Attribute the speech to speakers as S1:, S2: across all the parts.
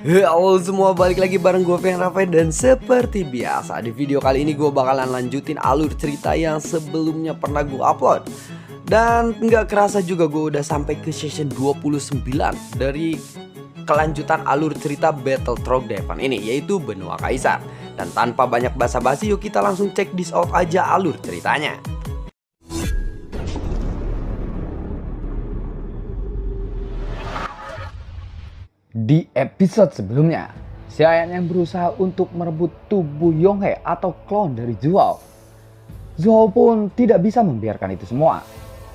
S1: Halo semua, balik lagi bareng gue Fian Rafael. Dan seperti biasa di video kali ini gue bakalan lanjutin alur cerita yang sebelumnya pernah gue upload. Dan nggak kerasa juga gue udah sampai ke session 29 dari kelanjutan alur cerita Battle Trog Devon ini, yaitu Benua Kaisar. Dan tanpa banyak basa-basi, yuk kita langsung check this out aja alur ceritanya.
S2: Di episode sebelumnya, Xiayan yang berusaha untuk merebut tubuh Yonghe atau klon dari Zhuo. Zhuo pun tidak bisa membiarkan itu semua.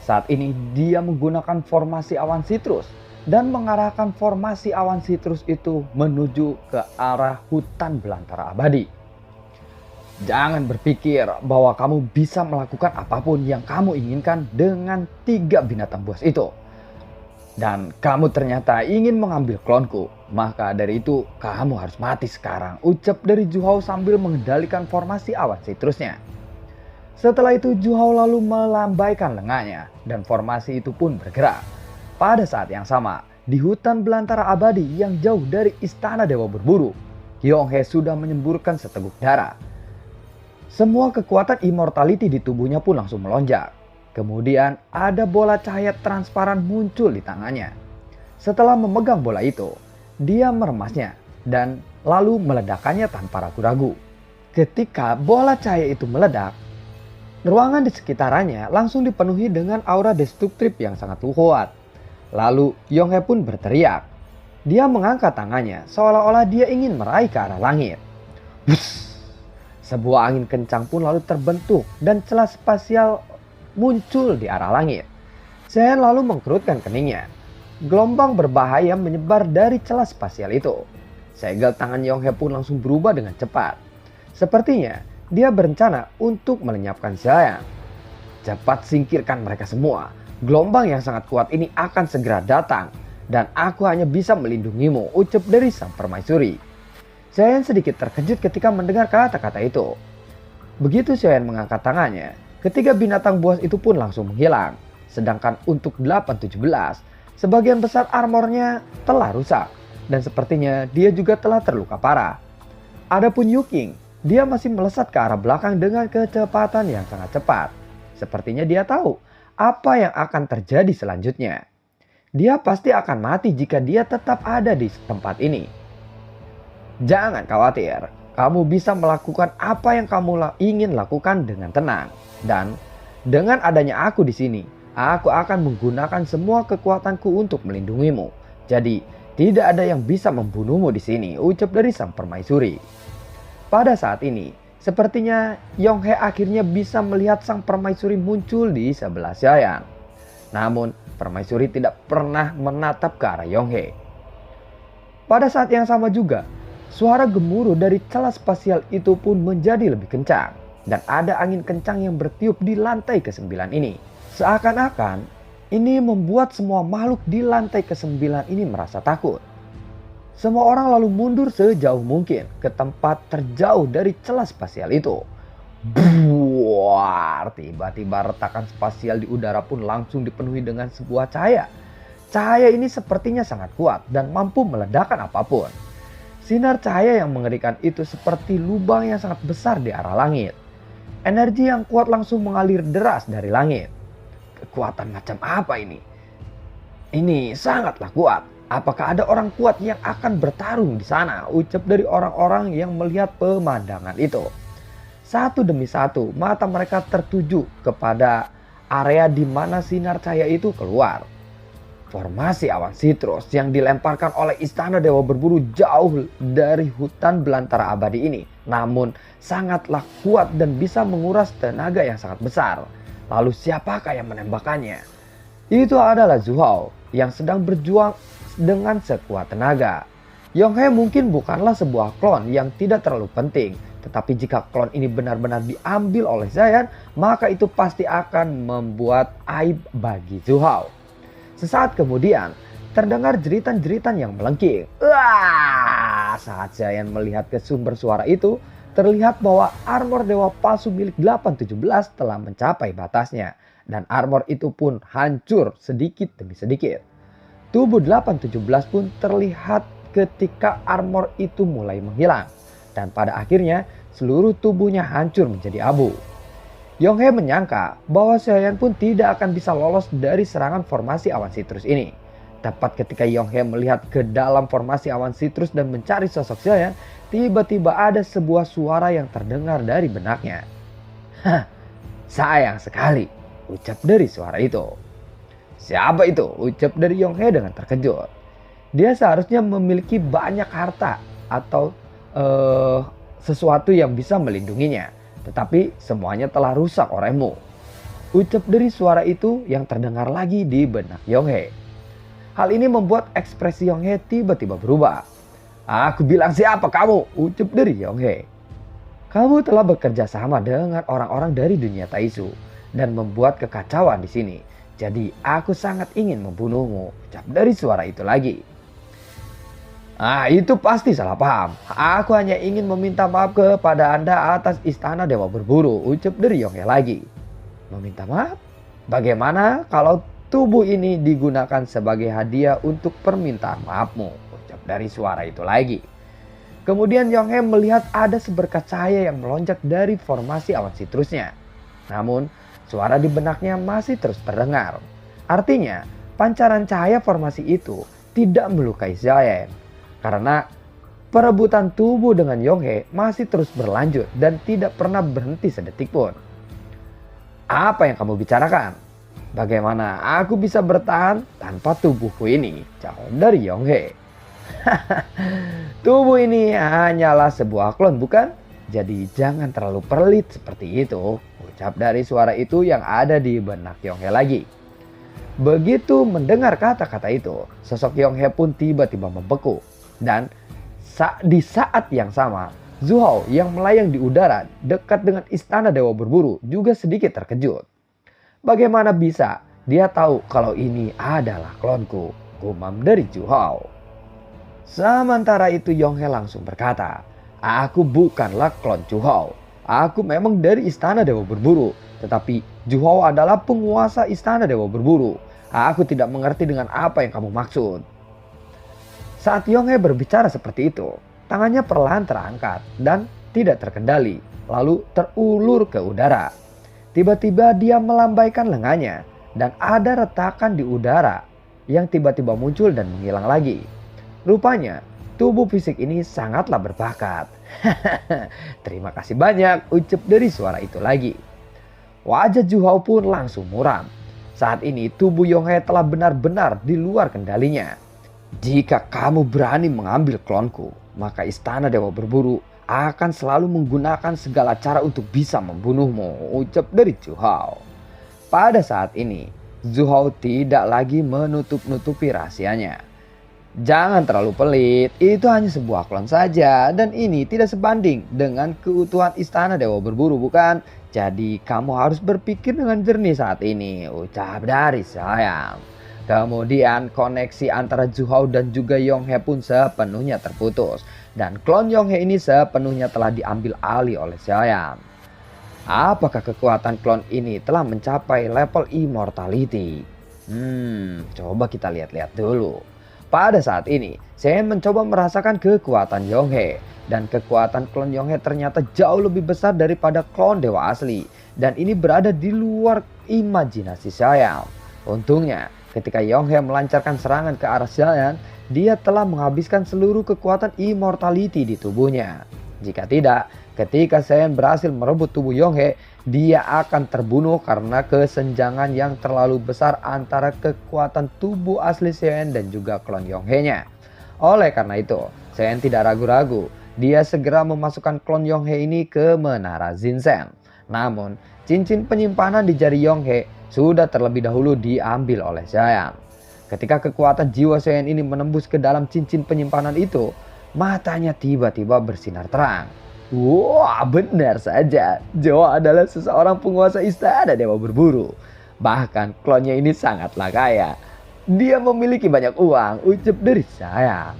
S2: Saat ini dia menggunakan formasi awan sitrus dan mengarahkan formasi awan sitrus itu menuju ke arah hutan belantara abadi. Jangan berpikir bahwa kamu bisa melakukan apapun yang kamu inginkan dengan 3 binatang buas itu. Dan kamu ternyata ingin mengambil klonku, maka dari itu kamu harus mati sekarang, ucap dari Zhuo sambil mengendalikan formasi awan sitrusnya. Setelah itu Zhuo lalu melambaikan lengannya dan formasi itu pun bergerak. Pada saat yang sama, di hutan belantara abadi yang jauh dari istana dewa berburu, Yonghe sudah menyemburkan seteguk darah. Semua kekuatan immortality di tubuhnya pun langsung melonjak. Kemudian ada bola cahaya transparan muncul di tangannya. Setelah memegang bola itu, dia meremasnya dan lalu meledakkannya tanpa ragu-ragu. Ketika bola cahaya itu meledak, ruangan di sekitarnya langsung dipenuhi dengan aura destruktif yang sangat kuat. Lalu Yonghe pun berteriak. Dia mengangkat tangannya seolah-olah dia ingin meraih ke arah langit. Wuss! Sebuah angin kencang pun lalu terbentuk dan celah spasial muncul di arah langit. Xiayan lalu mengkerutkan keningnya. Gelombang berbahaya menyebar dari celah spasial itu. Segel tangan Yonghe pun langsung berubah dengan cepat. Sepertinya dia berencana untuk melenyapkan Xiayan. Cepat singkirkan mereka semua. Gelombang yang sangat kuat ini akan segera datang. Dan aku hanya bisa melindungimu, ucap dari sang permaisuri. Xiayan sedikit terkejut ketika mendengar kata-kata itu. Begitu Xiayan mengangkat tangannya, ketiga binatang buas itu pun langsung menghilang. Sedangkan untuk 817, sebagian besar armornya telah rusak. Dan sepertinya dia juga telah terluka parah. Adapun Yuking, dia masih melesat ke arah belakang dengan kecepatan yang sangat cepat. Sepertinya dia tahu apa yang akan terjadi selanjutnya. Dia pasti akan mati jika dia tetap ada di tempat ini. Jangan khawatir, kamu bisa melakukan apa yang kamu ingin lakukan dengan tenang. Dan dengan adanya aku di sini, aku akan menggunakan semua kekuatanku untuk melindungimu. Jadi, tidak ada yang bisa membunuhmu di sini, ucap dari sang permaisuri. Pada saat ini, sepertinya Yonghe akhirnya bisa melihat sang permaisuri muncul di sebelah Xiayan. Namun, permaisuri tidak pernah menatap ke arah Yonghe. Pada saat yang sama juga, suara gemuruh dari celah spasial itu pun menjadi lebih kencang. Dan ada angin kencang yang bertiup di lantai ke-9 ini. Seakan-akan ini membuat semua makhluk di lantai ke-9 ini merasa takut. Semua orang lalu mundur sejauh mungkin ke tempat terjauh dari celah spasial itu. Buar, tiba-tiba retakan spasial di udara pun langsung dipenuhi dengan sebuah cahaya. Cahaya ini sepertinya sangat kuat dan mampu meledakkan apapun. Sinar cahaya yang mengerikan itu seperti lubang yang sangat besar di arah langit. Energi yang kuat langsung mengalir deras dari langit. Kekuatan macam apa ini? Ini sangatlah kuat. Apakah ada orang kuat yang akan bertarung di sana? Ucap dari orang-orang yang melihat pemandangan itu. Satu demi satu, mata mereka tertuju kepada area di mana sinar cahaya itu keluar. Formasi awan sitrus yang dilemparkan oleh istana dewa berburu jauh dari hutan belantara abadi ini. Namun sangatlah kuat dan bisa menguras tenaga yang sangat besar. Lalu siapakah yang menembakkannya? Itu adalah Zhuo yang sedang berjuang dengan sekuat tenaga. Yonghe mungkin bukanlah sebuah klon yang tidak terlalu penting. Tetapi jika klon ini benar-benar diambil oleh Xiayan, maka itu pasti akan membuat aib bagi Zhuo. Sesaat kemudian, terdengar jeritan-jeritan yang melengking. Wah! Saat Xiayan melihat ke sumber suara itu, terlihat bahwa armor dewa palsu milik 817 telah mencapai batasnya. Dan armor itu pun hancur sedikit demi sedikit. Tubuh 817 pun terlihat ketika armor itu mulai menghilang. Dan pada akhirnya seluruh tubuhnya hancur menjadi abu. Yonghe menyangka bahwa Xiaoyan pun tidak akan bisa lolos dari serangan formasi awan sitrus ini. Tepat ketika Yonghe melihat ke dalam formasi awan sitrus dan mencari sosok Xiaoyan, tiba-tiba ada sebuah suara yang terdengar dari benaknya. "Hah, sayang sekali," ucap dari suara itu. "Siapa itu?" ucap dari Yonghe dengan terkejut. Dia seharusnya memiliki banyak harta atau sesuatu yang bisa melindunginya. Tetapi semuanya telah rusak olehmu. Ucap dari suara itu yang terdengar lagi di benak Yonghe. Hal ini membuat ekspresi Yonghe tiba-tiba berubah. "Aku bilang siapa kamu?" ucap dari Yonghe. "Kamu telah bekerja sama dengan orang-orang dari dunia Taisu dan membuat kekacauan di sini. Jadi aku sangat ingin membunuhmu," ucap dari suara itu lagi. Itu pasti salah paham. "Aku hanya ingin meminta maaf kepada Anda atas istana Dewa Berburu," ucap dari Yonghe lagi. "Meminta maaf? Bagaimana kalau tubuh ini digunakan sebagai hadiah untuk permintaan maafmu?" ucap dari suara itu lagi. Kemudian Yonghe melihat ada seberkas cahaya yang melonjak dari formasi awan sitrusnya. Namun suara di benaknya masih terus terdengar. Artinya pancaran cahaya formasi itu tidak melukai Xiaoyan. Karena perebutan tubuh dengan Yonghe masih terus berlanjut dan tidak pernah berhenti sedetik pun. "Apa yang kamu bicarakan? Bagaimana aku bisa bertahan tanpa tubuhku ini?" jawab dari Yonghe. "Tubuh ini hanyalah sebuah klon, bukan? Jadi jangan terlalu pelit seperti itu," ucap dari suara itu yang ada di benak Yonghe lagi. Begitu mendengar kata-kata itu, sosok Yonghe pun tiba-tiba membeku. Dan di saat yang sama, Zhu Hao yang melayang di udara dekat dengan istana Dewa Berburu juga sedikit terkejut. "Bagaimana bisa dia tahu kalau ini adalah klonku?" gumam dari Zhu Hao. Sementara itu Yonghe langsung berkata, "Aku bukanlah klon Zhu Hao. Aku memang dari istana Dewa Berburu. Tetapi Zhu Hao adalah penguasa istana Dewa Berburu. Aku tidak mengerti dengan apa yang kamu maksud." Saat Yonghe berbicara seperti itu, tangannya perlahan terangkat dan tidak terkendali, lalu terulur ke udara. Tiba-tiba dia melambaikan lengannya dan ada retakan di udara yang tiba-tiba muncul dan menghilang lagi. Rupanya tubuh fisik ini sangatlah berbakat. "Terima kasih banyak," ucap dari suara itu lagi. Wajah Zhu Hao pun langsung muram. Saat ini tubuh Yonghe telah benar-benar di luar kendalinya. "Jika kamu berani mengambil klonku, maka istana Dewa Berburu akan selalu menggunakan segala cara untuk bisa membunuhmu," ucap dari Zhu Hao. Pada saat ini, Zhu Hao tidak lagi menutup-nutupi rahasianya. "Jangan terlalu pelit, itu hanya sebuah klon saja dan ini tidak sebanding dengan keutuhan istana Dewa Berburu, bukan? Jadi kamu harus berpikir dengan jernih saat ini," ucap dari Xiaoyan. Kemudian koneksi antara Zhu Hao dan juga Yonghe pun sepenuhnya terputus. Dan klon Yonghe ini sepenuhnya telah diambil alih oleh Xiaoyan. Apakah kekuatan klon ini telah mencapai level immortality? Coba kita lihat-lihat dulu. Pada saat ini, Xiaoyan mencoba merasakan kekuatan Yonghe. Dan kekuatan klon Yonghe ternyata jauh lebih besar daripada klon dewa asli. Dan ini berada di luar imajinasi Xiaoyan. Untungnya, ketika Yonghe melancarkan serangan ke arah Xiaoyan, dia telah menghabiskan seluruh kekuatan immortality di tubuhnya. Jika tidak, ketika Xiaoyan berhasil merebut tubuh Yonghe, dia akan terbunuh karena kesenjangan yang terlalu besar antara kekuatan tubuh asli Xiaoyan dan juga klon Yonghe-nya. Oleh karena itu, Xiaoyan tidak ragu-ragu. Dia segera memasukkan klon Yonghe ini ke menara Zinsen. Namun, cincin penyimpanan di jari Yonghe sudah terlebih dahulu diambil oleh Xiaoyan. Ketika kekuatan jiwa Xiaoyan ini menembus ke dalam cincin penyimpanan itu, matanya tiba-tiba bersinar terang. Wah, benar saja. Zhou adalah seseorang penguasa istana Dewa Berburu. Bahkan klonnya ini sangatlah kaya. Dia memiliki banyak uang, ucap dari Xiaoyan.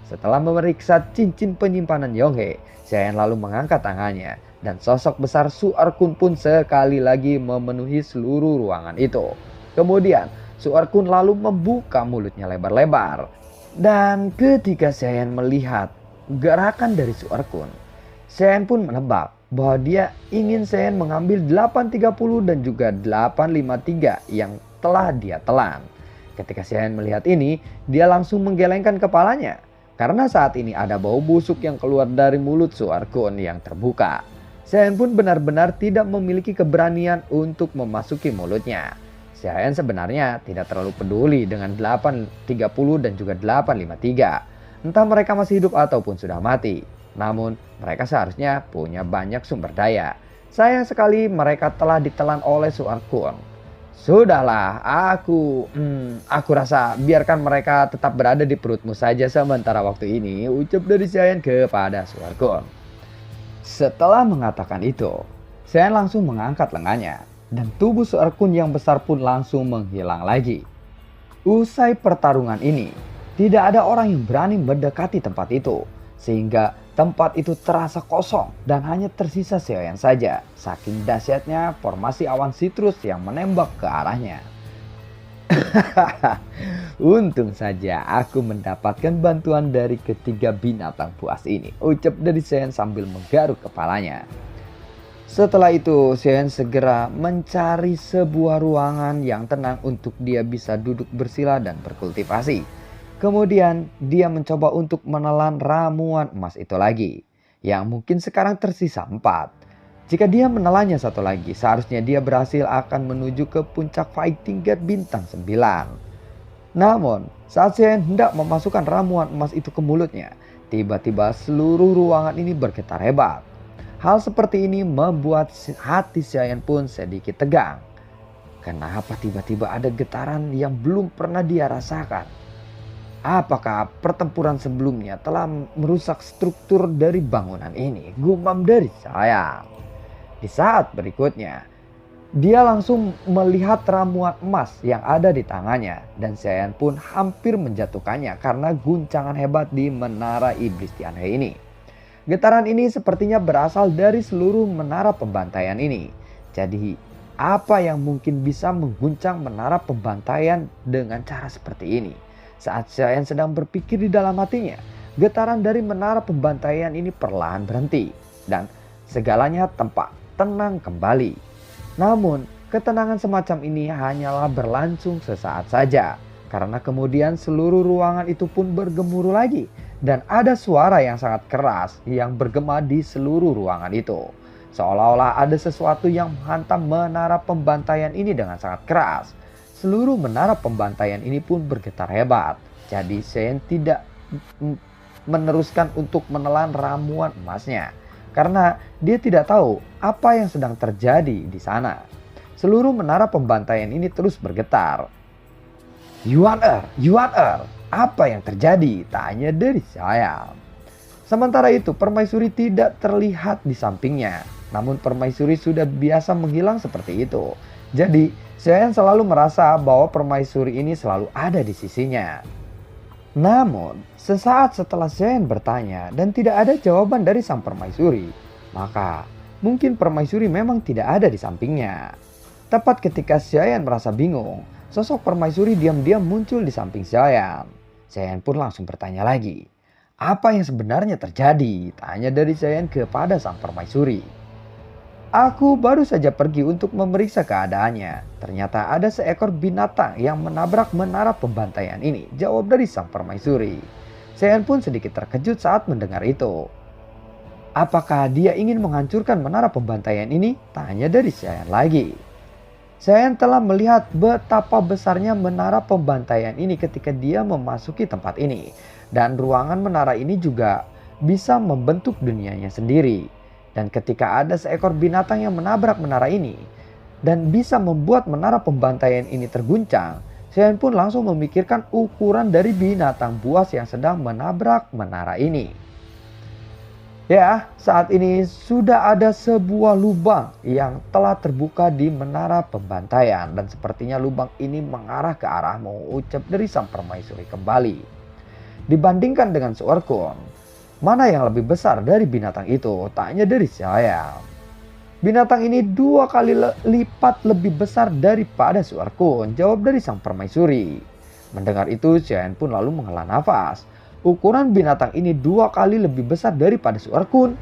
S2: Setelah memeriksa cincin penyimpanan Yonghe, Xiaoyan lalu mengangkat tangannya. Dan sosok besar Su Erkun pun sekali lagi memenuhi seluruh ruangan itu. Kemudian Su Erkun lalu membuka mulutnya lebar-lebar. Dan ketika Saiyan melihat gerakan dari Suerkun, Saiyan pun menebak bahwa dia ingin Saiyan mengambil 830 dan juga 853 yang telah dia telan. Ketika Saiyan melihat ini, dia langsung menggelengkan kepalanya. Karena saat ini ada bau busuk yang keluar dari mulut Suerkun yang terbuka. Saiyan pun benar-benar tidak memiliki keberanian untuk memasuki mulutnya. Saiyan sebenarnya tidak terlalu peduli dengan 830 dan juga 853. Entah mereka masih hidup ataupun sudah mati. Namun mereka seharusnya punya banyak sumber daya. Sayang sekali mereka telah ditelan oleh Suerkun. Sudahlah, aku rasa biarkan mereka tetap berada di perutmu saja sementara waktu ini, ucap dari Saiyan kepada Suerkun. Setelah mengatakan itu, Saiyan langsung mengangkat lengannya. Dan tubuh Suerkun yang besar pun langsung menghilang lagi. Usai pertarungan ini, tidak ada orang yang berani mendekati tempat itu. Sehingga tempat itu terasa kosong dan hanya tersisa Saiyan saja. Saking dahsyatnya formasi awan sitrus yang menembak ke arahnya. Untung saja aku mendapatkan bantuan dari ketiga binatang buas ini, ucap dari Saiyan sambil menggaruk kepalanya. Setelah itu, Saiyan segera mencari sebuah ruangan yang tenang untuk dia bisa duduk bersila dan berkultivasi. Kemudian, dia mencoba untuk menelan ramuan emas itu lagi, yang mungkin sekarang tersisa 4. Jika dia menelannya satu lagi, seharusnya dia berhasil akan menuju ke puncak fighting god bintang 9. Namun, saat Saiyan hendak memasukkan ramuan emas itu ke mulutnya, tiba-tiba seluruh ruangan ini bergetar hebat. Hal seperti ini membuat hati Saiyan pun sedikit tegang. Kenapa tiba-tiba ada getaran yang belum pernah dia rasakan? Apakah pertempuran sebelumnya telah merusak struktur dari bangunan ini? Gumam dari Saiyan. Di saat berikutnya, dia langsung melihat ramuan emas yang ada di tangannya. Dan Saiyan pun hampir menjatuhkannya karena guncangan hebat di menara iblis Tianhe ini. Getaran ini sepertinya berasal dari seluruh menara pembantaian ini. Jadi, apa yang mungkin bisa mengguncang menara pembantaian dengan cara seperti ini? Saat Saiyan sedang berpikir di dalam hatinya, getaran dari menara pembantaian ini perlahan berhenti. Dan segalanya tampak tenang kembali. Namun, ketenangan semacam ini hanyalah berlangsung sesaat saja. Karena kemudian seluruh ruangan itu pun bergemuruh lagi. Dan ada suara yang sangat keras yang bergema di seluruh ruangan itu. Seolah-olah ada sesuatu yang menghantam menara pembantaian ini dengan sangat keras. Seluruh menara pembantaian ini pun bergetar hebat. Jadi Saiyan tidak meneruskan untuk menelan ramuan emasnya. Karena dia tidak tahu apa yang sedang terjadi di sana. Seluruh menara pembantaian ini terus bergetar. Yuan Er, apa yang terjadi? Tanya dari Saiyan. Sementara itu permaisuri tidak terlihat di sampingnya. Namun permaisuri sudah biasa menghilang seperti itu. Jadi Saiyan selalu merasa bahwa permaisuri ini selalu ada di sisinya. Namun sesaat setelah Saiyan bertanya dan tidak ada jawaban dari sang permaisuri, maka mungkin permaisuri memang tidak ada di sampingnya. Tepat ketika Saiyan merasa bingung, sosok permaisuri diam-diam muncul di samping Saiyan. Saiyan pun langsung bertanya lagi. Apa yang sebenarnya terjadi? Tanya dari Saiyan kepada sang permaisuri. Aku baru saja pergi untuk memeriksa keadaannya. Ternyata ada seekor binatang yang menabrak menara pembantaian ini. Jawab dari sang permaisuri. Saiyan pun sedikit terkejut saat mendengar itu. Apakah dia ingin menghancurkan menara pembantaian ini? Tanya dari Saiyan lagi. Saiyan telah melihat betapa besarnya menara pembantaian ini ketika dia memasuki tempat ini. Dan ruangan menara ini juga bisa membentuk dunianya sendiri. Dan ketika ada seekor binatang yang menabrak menara ini dan bisa membuat menara pembantaian ini terguncang, Saiyan pun langsung memikirkan ukuran dari binatang buas yang sedang menabrak menara ini. Ya, saat ini sudah ada sebuah lubang yang telah terbuka di menara pembantaian dan sepertinya lubang ini mengarah ke arahmu, ucap dari sang permaisuri kembali. Dibandingkan dengan Suerkun, mana yang lebih besar dari binatang itu? Tanya dari Saiyan. Binatang ini 2 kali lipat lebih besar daripada Suerkun, jawab dari sang permaisuri. Mendengar itu, Xiaoyan pun lalu menghela nafas. Ukuran binatang ini 2 kali lebih besar daripada Suerkun.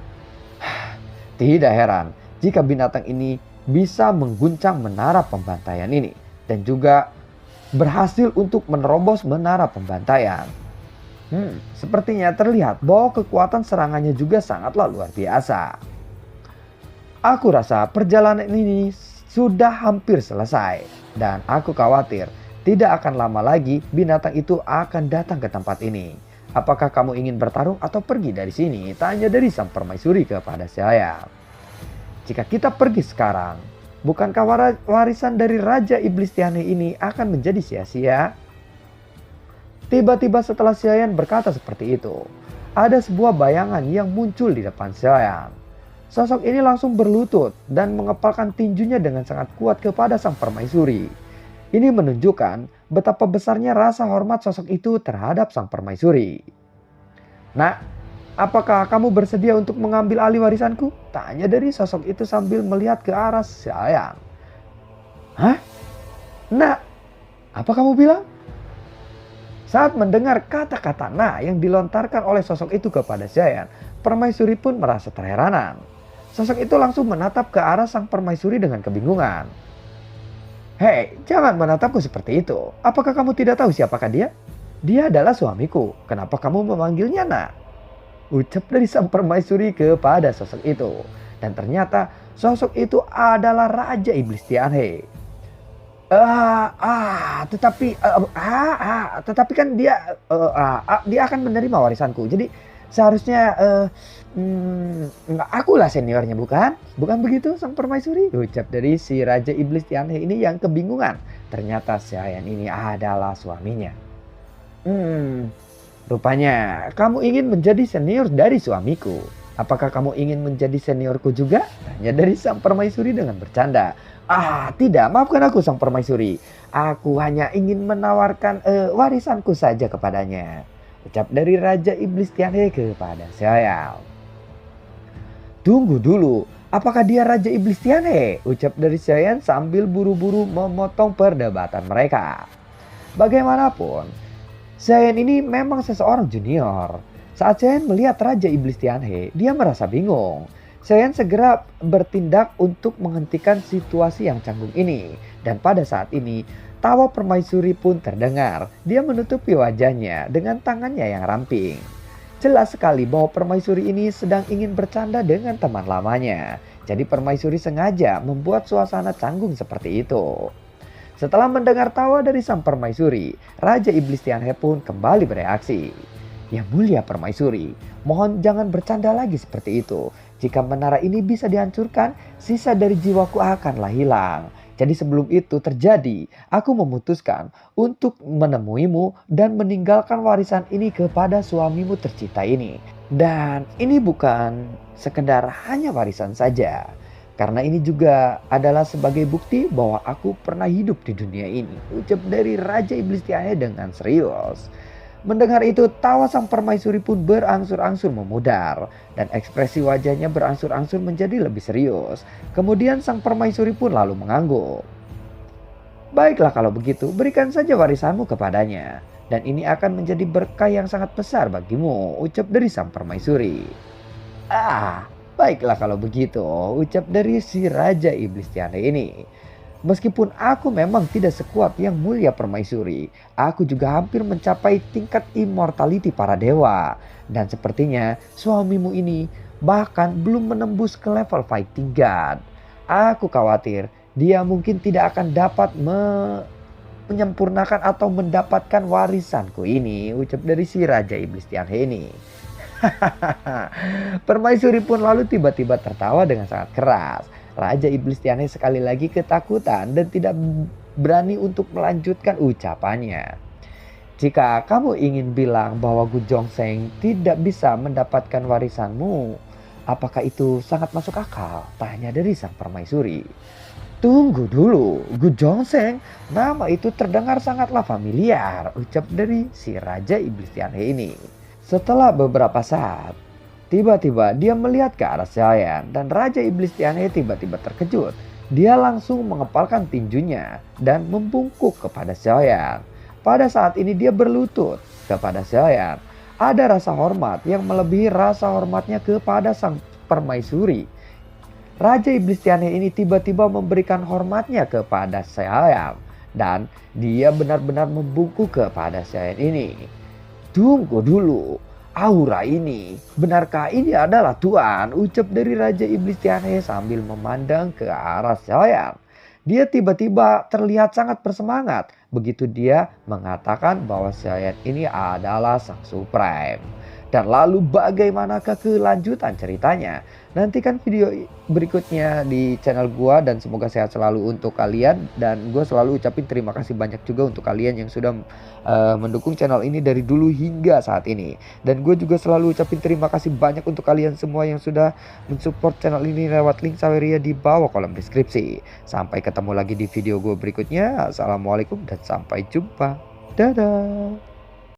S2: Tidak heran jika binatang ini bisa mengguncang menara pembantaian ini dan juga berhasil untuk menerobos menara pembantaian. Sepertinya terlihat bahwa kekuatan serangannya juga sangatlah luar biasa. Aku rasa perjalanan ini sudah hampir selesai dan aku khawatir tidak akan lama lagi binatang itu akan datang ke tempat ini. Apakah kamu ingin bertarung atau pergi dari sini? Tanya dari sang permaisuri kepada saya. Jika kita pergi sekarang, bukankah warisan dari Raja Iblis Tianhe ini akan menjadi sia-sia? Tiba-tiba setelah Xiaoyan berkata seperti itu, ada sebuah bayangan yang muncul di depan Xiaoyan. Sosok ini langsung berlutut dan mengepalkan tinjunya dengan sangat kuat kepada sang permaisuri. Ini menunjukkan betapa besarnya rasa hormat sosok itu terhadap sang permaisuri. Nah, apakah kamu bersedia untuk mengambil alih warisanku? Tanya dari sosok itu sambil melihat ke arah Xiaoyan. Hah? Nah, apa kamu bilang? Saat mendengar kata-kata "nah" yang dilontarkan oleh sosok itu kepada Xiaoyan, permaisuri pun merasa terheranan. Sosok itu langsung menatap ke arah sang permaisuri dengan kebingungan. Hei, jangan menatapku seperti itu. Apakah kamu tidak tahu siapakah dia? Dia adalah suamiku. Kenapa kamu memanggilnya nak? Ucap dari sang permaisuri kepada sosok itu. Dan ternyata sosok itu adalah Raja Iblis Tianhe. Tetapi kan dia akan menerima warisanku. Jadi seharusnya akulah seniornya, bukan? Bukan begitu sang permaisuri? Ucap dari si Raja Iblis Tianhe ini yang kebingungan. Ternyata Xiaoyan ini adalah suaminya. Rupanya kamu ingin menjadi senior dari suamiku. Apakah kamu ingin menjadi seniorku juga? Tanya dari sang permaisuri dengan bercanda. Tidak, maafkan aku sang permaisuri. Aku hanya ingin menawarkan warisanku saja kepadanya. Ucap dari Raja Iblis Tianhe kepada Xiaoyan. Tunggu dulu, apakah dia Raja Iblis Tianhe? Ucap dari Xiaoyan sambil buru-buru memotong perdebatan mereka. Bagaimanapun, Xiaoyan ini memang seseorang junior. Saat Xiaoyan melihat Raja Iblis Tianhe, dia merasa bingung. Xiaoyan segera bertindak untuk menghentikan situasi yang canggung ini. Dan pada saat ini, tawa permaisuri pun terdengar. Dia menutupi wajahnya dengan tangannya yang ramping. Jelas sekali bahwa permaisuri ini sedang ingin bercanda dengan teman lamanya. Jadi permaisuri sengaja membuat suasana canggung seperti itu. Setelah mendengar tawa dari sang permaisuri, Raja Iblis Tianhe pun kembali bereaksi. Yang mulia permaisuri, mohon jangan bercanda lagi seperti itu. Jika menara ini bisa dihancurkan, sisa dari jiwaku akanlah hilang. Jadi sebelum itu terjadi, aku memutuskan untuk menemuimu dan meninggalkan warisan ini kepada suamimu tercinta ini. Dan ini bukan sekedar hanya warisan saja. Karena ini juga adalah sebagai bukti bahwa aku pernah hidup di dunia ini. Ucap dari Raja Iblis Tianhe dengan serius. Mendengar itu, tawa sang permaisuri pun berangsur-angsur memudar dan ekspresi wajahnya berangsur-angsur menjadi lebih serius. Kemudian sang permaisuri pun lalu mengangguk. Baiklah kalau begitu, berikan saja warisanmu kepadanya. Dan ini akan menjadi berkah yang sangat besar bagimu, ucap dari sang permaisuri. Baiklah kalau begitu, ucap dari si Raja Iblis Tianhe ini. Meskipun aku memang tidak sekuat yang mulia permaisuri, aku juga hampir mencapai tingkat immortality para dewa. Dan sepertinya suamimu ini bahkan belum menembus ke level fighting god. Aku khawatir dia mungkin tidak akan dapat menyempurnakan atau mendapatkan warisanku ini, ucap dari si Raja Iblis Tianhe ini. Permaisuri pun lalu tiba-tiba tertawa dengan sangat keras. Raja Iblis Tianhe sekali lagi ketakutan dan tidak berani untuk melanjutkan ucapannya. Jika kamu ingin bilang bahwa Gu Zhongsheng tidak bisa mendapatkan warisanmu, apakah itu sangat masuk akal? Tanya dari sang permaisuri. Tunggu dulu, Gu Zhongsheng, nama itu terdengar sangatlah familiar, ucap dari si Raja Iblis Tianhe ini. Setelah beberapa saat, tiba-tiba dia melihat ke arah Xiaoyan dan Raja Iblis Tianhe tiba-tiba terkejut. Dia langsung mengepalkan tinjunya dan membungkuk kepada Xiaoyan. pada saat ini dia berlutut kepada Saiyan. Ada rasa hormat yang melebihi rasa hormatnya kepada sang permaisuri. Raja Iblis Tianhe ini tiba-tiba memberikan hormatnya kepada Saiyan. Dan dia benar-benar membungkuk kepada Saiyan ini. Tunggu dulu, aura ini, benarkah ini adalah Tuan? Ucap dari Raja Iblis Tianhe sambil memandang ke arah Saiyan. Dia tiba-tiba terlihat sangat bersemangat begitu dia mengatakan bahwa Saiyan ini adalah Sang Supreme. Dan lalu bagaimanakah kelanjutan ceritanya? Nantikan video berikutnya di channel gua dan semoga sehat selalu untuk kalian. Dan gua selalu ucapin terima kasih banyak juga untuk kalian yang sudah mendukung channel ini dari dulu hingga saat ini. Dan gue juga selalu ucapin terima kasih banyak untuk kalian semua yang sudah mensupport channel ini lewat link Saweria di bawah kolom deskripsi. Sampai ketemu lagi di video gue berikutnya. Assalamualaikum dan sampai jumpa. Dadah.